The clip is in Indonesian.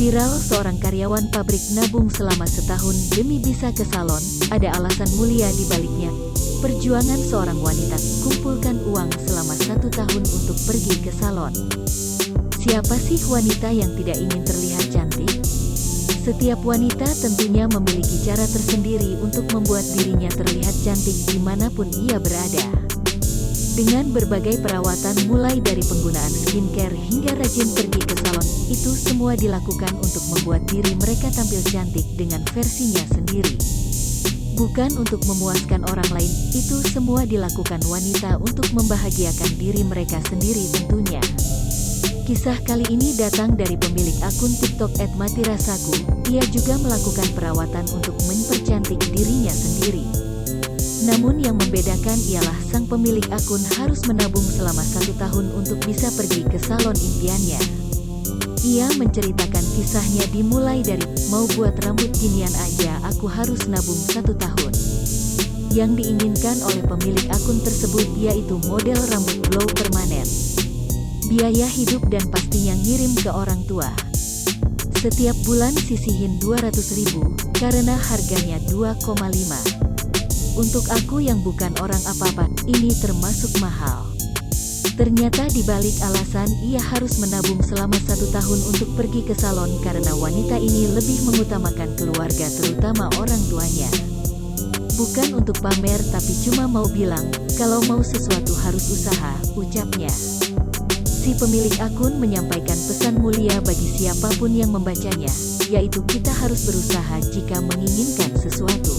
Viral seorang karyawan pabrik nabung selama setahun demi bisa ke salon, ada alasan mulia di baliknya. Perjuangan seorang wanita kumpulkan uang selama 1 tahun untuk pergi ke salon. Siapa sih wanita yang tidak ingin terlihat cantik? Setiap wanita tentunya memiliki cara tersendiri untuk membuat dirinya terlihat cantik dimanapun ia berada. Dengan berbagai perawatan mulai dari penggunaan skincare hingga rajin pergi ke salon, itu semua dilakukan untuk membuat diri mereka tampil cantik dengan versinya sendiri. Bukan untuk memuaskan orang lain, itu semua dilakukan wanita untuk membahagiakan diri mereka sendiri tentunya. Kisah kali ini datang dari pemilik akun TikTok @matirasaku. Ia juga melakukan perawatan untuk mempercantik dirinya sendiri. Namun yang membedakan ialah sang pemilik akun harus menabung selama 1 tahun untuk bisa pergi ke salon impiannya. Ia menceritakan kisahnya dimulai dari, mau buat rambut ginian aja aku harus nabung 1 tahun. Yang diinginkan oleh pemilik akun tersebut yaitu model rambut blow permanen. Biaya hidup dan pastinya ngirim ke orang tua. Setiap bulan sisihin 200.000, karena harganya 2,5. Untuk aku yang bukan orang apa-apa, ini termasuk mahal. Ternyata dibalik alasan ia harus menabung selama 1 tahun untuk pergi ke salon karena wanita ini lebih mengutamakan keluarga terutama orang tuanya. Bukan untuk pamer tapi cuma mau bilang, kalau mau sesuatu harus usaha, ucapnya. Si pemilik akun menyampaikan pesan mulia bagi siapapun yang membacanya, yaitu kita harus berusaha jika menginginkan sesuatu.